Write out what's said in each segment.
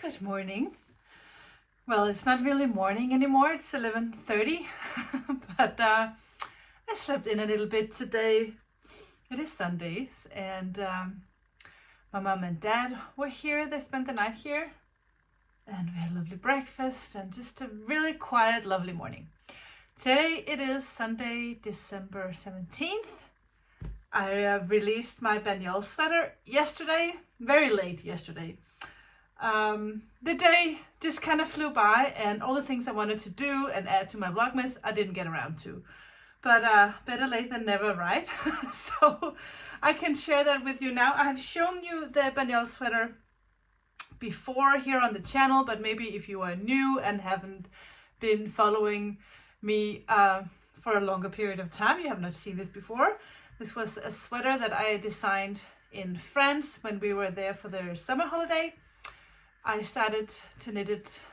Good morning. Well, it's not really morning anymore. It's 11:30, but I slept in a little bit today. It is Sundays, and my mom and dad were here. They spent the night here, and we had a lovely breakfast and just a really quiet, lovely morning. Today it is Sunday, December 17th. I released my Banyol sweater yesterday, very late yesterday. The day just kind of flew by, and all the things I wanted to do and add to my Vlogmas, I didn't get around to. But better late than never, right? So I can share that with you now. I have shown you the Banyol sweater before here on the channel, but maybe if you are new and haven't been following me for a longer period of time, you have not seen this before. This was a sweater that I designed in France when we were there for their summer holiday. I started to knit it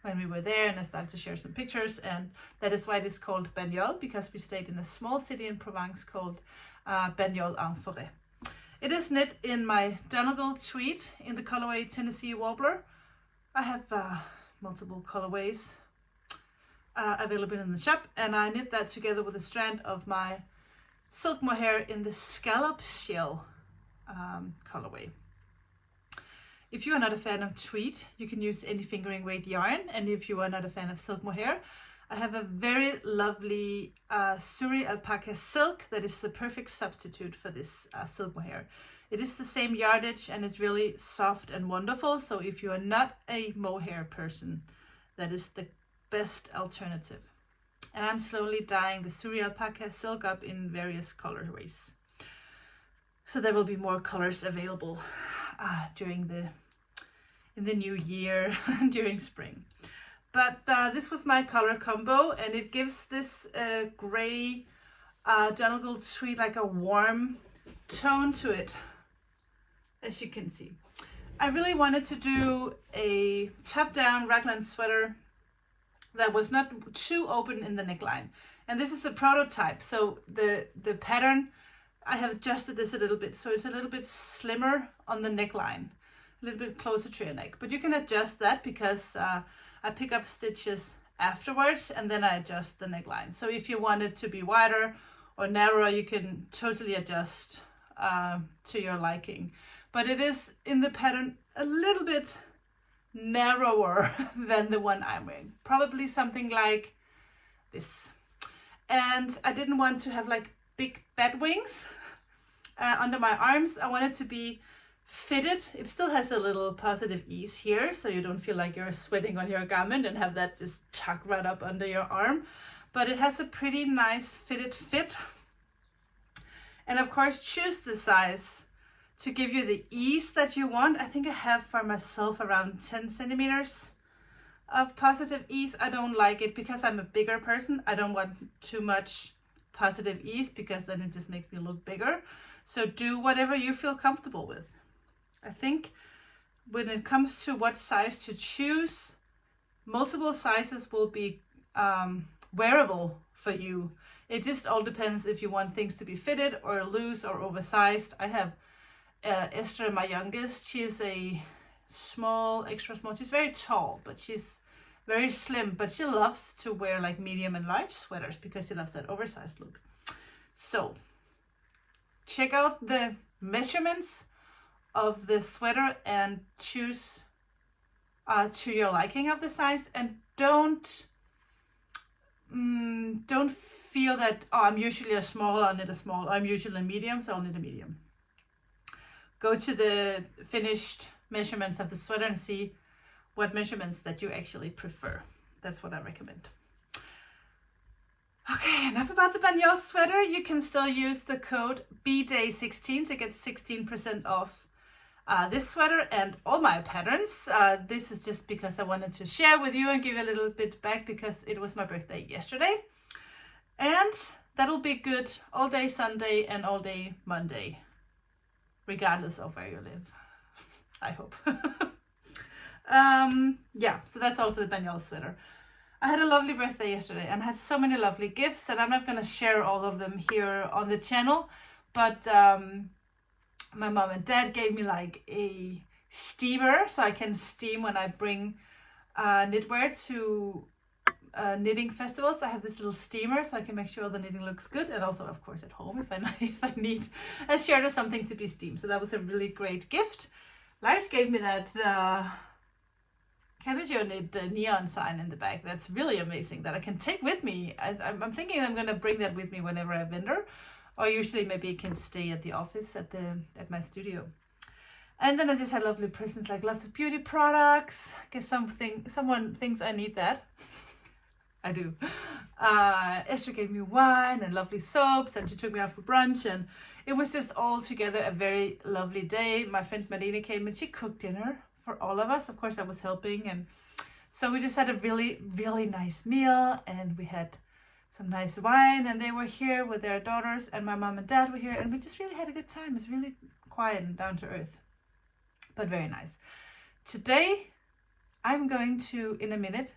when we were there, and I started to share some pictures, and that is why it is called Banyol, because we stayed in a small city in Provence called Banyol en Forêt. It is knit in my Donegal tweed in the colorway Tennessee Warbler. I have multiple colorways available in the shop, and I knit that together with a strand of my silk mohair in the scallop shell colorway. If you are not a fan of tweed, you can use any fingering weight yarn, and if you are not a fan of silk mohair, I have a very lovely Suri alpaca silk that is the perfect substitute for this silk mohair. It is the same yardage and it's really soft and wonderful, so if you are not a mohair person, that is the best alternative. And I'm slowly dyeing the Suri alpaca silk up in various colorways, so there will be more colors available in the new year during spring. But this was my color combo, and it gives this gray Donegal tweed like a warm tone to it, as you can see. I really wanted to do a top-down raglan sweater that was not too open in the neckline, and this is a prototype, so the pattern, I have adjusted this a little bit, so it's a little bit slimmer on the neckline, a little bit closer to your neck, but you can adjust that because I pick up stitches afterwards and then I adjust the neckline. So if you want it to be wider or narrower, you can totally adjust to your liking, but it is in the pattern a little bit narrower than the one I'm wearing, probably something like this. And I didn't want to have like big bat wings under my arms. I want it to be fitted. It still has a little positive ease here, so you don't feel like you're sweating on your garment and have that just tuck right up under your arm, but it has a pretty nice fitted fit. And of course, choose the size to give you the ease that you want. I think I have for myself around 10 centimeters of positive ease. I don't like it because I'm a bigger person. I don't want too much positive ease because then it just makes me look bigger. So do whatever you feel comfortable with. I think when it comes to what size to choose, multiple sizes will be wearable for you. It just all depends if you want things to be fitted or loose or oversized. I have Esther, my youngest. She is a small, extra small. She's very tall, but she's very slim, but she loves to wear like medium and large sweaters because she loves that oversized look. So check out the measurements of the sweater and choose to your liking of the size, and don't feel that, oh, I'm usually a small, I'll knit a small, or I'm usually a medium, so I'll knit a medium. Go to the finished measurements of the sweater and see what measurements that you actually prefer. That's what I recommend. Okay, enough about the Banyol sweater. You can still use the code BDAY16 to get 16% off this sweater and all my patterns. This is just because I wanted to share with you and give you a little bit back because it was my birthday yesterday. And that'll be good all day Sunday and all day Monday, regardless of where you live, I hope. Yeah, so that's all for the Banyol sweater. I had a lovely birthday yesterday and had so many lovely gifts, and I'm not going to share all of them here on the channel, but my mom and dad gave me like a steamer so I can steam when I bring knitwear to knitting festivals. I have this little steamer so I can make sure the knitting looks good, and also of course at home if I need a shirt or something to be steamed. So that was a really great gift. Lars gave me that CamijoKnits neon sign in the back. That's really amazing that I can take with me. I'm thinking I'm gonna bring that with me whenever I vendor, or usually maybe it can stay at the office at my studio. And then I just had lovely presents, like lots of beauty products. Guess someone thinks I need that. I do. Esther gave me wine and lovely soaps, and she took me out for brunch, and it was just all together a very lovely day. My friend Marina came and she cooked dinner for all of us. Of course I was helping, and so we just had a really, really nice meal, and we had some nice wine, and they were here with their daughters, and my mom and dad were here, and we just really had a good time. It's really quiet and down to earth, but very nice. Today I'm going to, in a minute,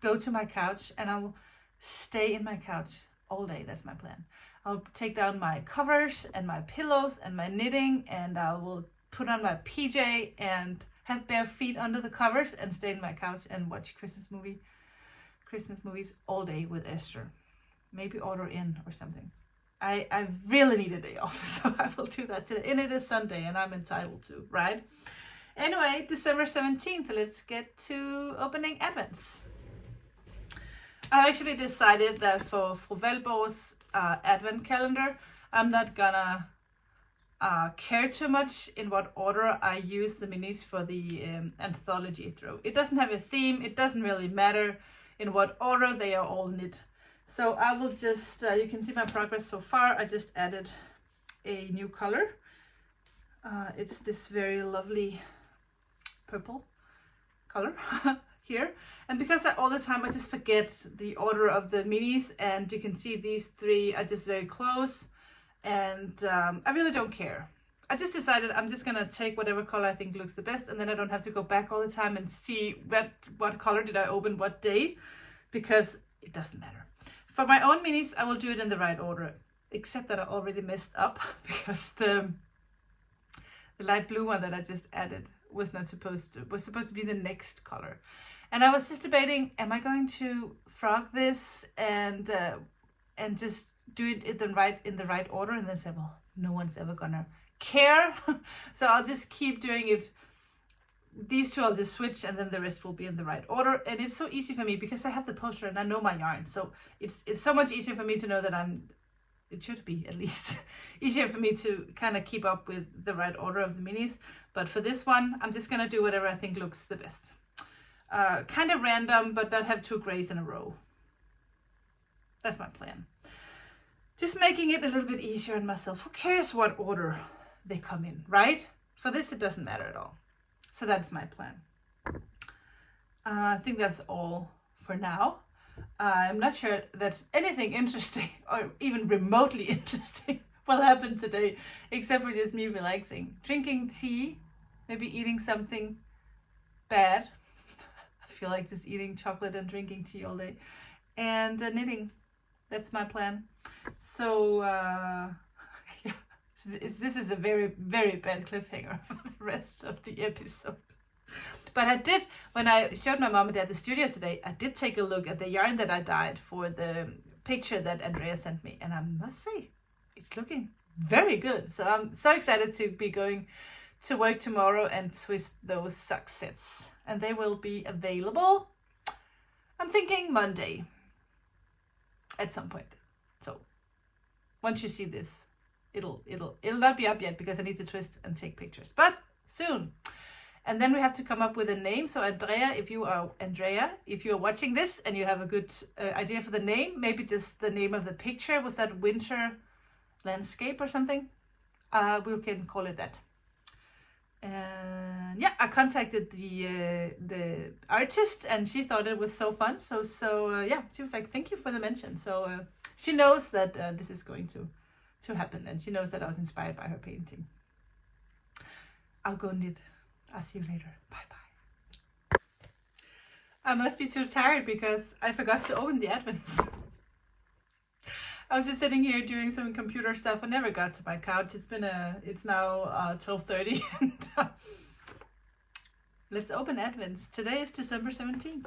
go to my couch, and I will stay in my couch all day. That's my plan. I'll take down my covers and my pillows and my knitting, and I will put on my PJ and have bare feet under the covers and stay in my couch and watch Christmas movies all day with Esther. Maybe order in or something. I really need a day off, so I will do that today. And it is Sunday, and I'm entitled to, right? Anyway, December 17th, let's get to opening advents. I actually decided that for Valborg's advent calendar, I'm not gonna care too much in what order I use the minis for the anthology throw. It doesn't have a theme. It doesn't really matter in what order. They are all knit. So I will just, you can see my progress so far. I just added a new color. It's this very lovely purple color here. And because all the time I just forget the order of the minis, and you can see these three are just very close, and I really don't care. I just decided I'm just gonna take whatever color I think looks the best, and then I don't have to go back all the time and see what color did I open what day, because it doesn't matter. For my own minis, I will do it in the right order, except that I already messed up because the light blue one that I just added was supposed to be the next color. And I was just debating, am I going to frog this and just do it in the right order? And then I said, well, no one's ever gonna care. So I'll just keep doing it. These two I'll just switch, and then the rest will be in the right order. And it's so easy for me because I have the poster and I know my yarn. So it's so much easier for me to know that it should be at least easier for me to kind of keep up with the right order of the minis. But for this one, I'm just gonna do whatever I think looks the best. Kind of random, but not have two grays in a row. That's my plan. Just making it a little bit easier on myself. Who cares what order they come in, right? For this, it doesn't matter at all. So that's my plan. I think that's all for now. I'm not sure that's anything interesting or even remotely interesting will happen today, except for just me relaxing, drinking tea, maybe eating something bad. I feel like just eating chocolate and drinking tea all day, and knitting. That's my plan. So yeah, this is a very, very bad cliffhanger for the rest of the episode. But I did, when I showed my mom and dad the studio today, I did take a look at the yarn that I dyed for the picture that Andrea sent me, and I must say, it's looking very good. So I'm so excited to be going to work tomorrow and twist those sock sets, and they will be available, I'm thinking Monday at some point. So once you see this, it'll not be up yet because I need to twist and take pictures, but soon. And then we have to come up with a name. So Andrea, if you are watching this and you have a good idea for the name, maybe just the name of the picture. Was that Winter Landscape or something? We can call it that. And yeah, I contacted the artist, and she thought it was so fun. So yeah, she was like, thank you for the mention. So she knows that this is going to happen, and she knows that I was inspired by her painting. I'll go knit. I'll see you later. Bye-bye. I must be too tired because I forgot to open the advents. I was just sitting here doing some computer stuff. I never got to my couch. It's now 12:30, and Let's open Advents. Today is December 17th.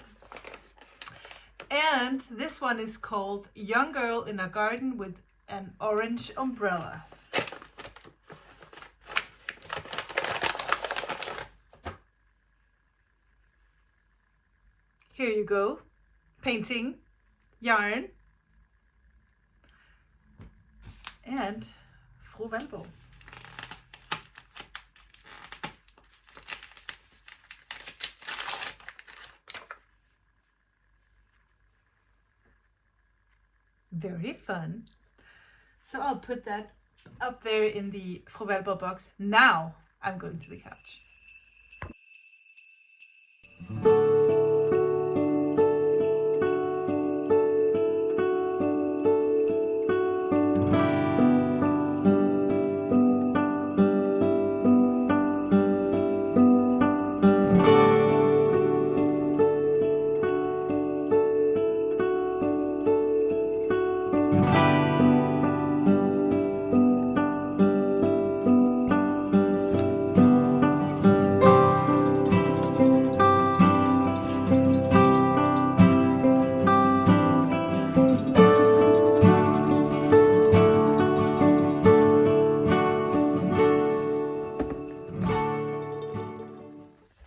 And this one is called Young Girl in a Garden with an Orange Umbrella. Here you go. Painting, yarn, and Fru Valborg. Very fun. So I'll put that up there in the Fru Valborg box. Now I'm going to the couch.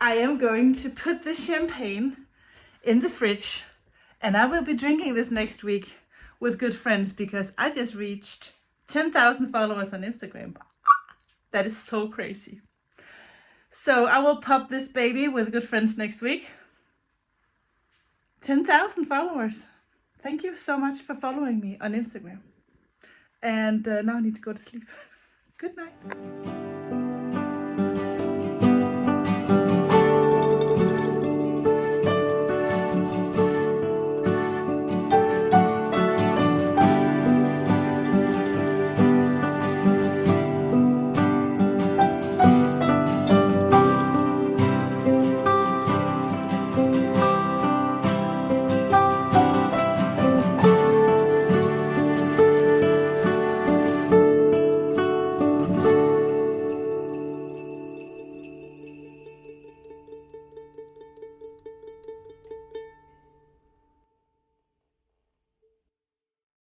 I am going to put the champagne in the fridge, and I will be drinking this next week with good friends because I just reached 10,000 followers on Instagram. That is so crazy. So I will pop this baby with good friends next week. 10,000 followers. Thank you so much for following me on Instagram. And now I need to go to sleep. Good night.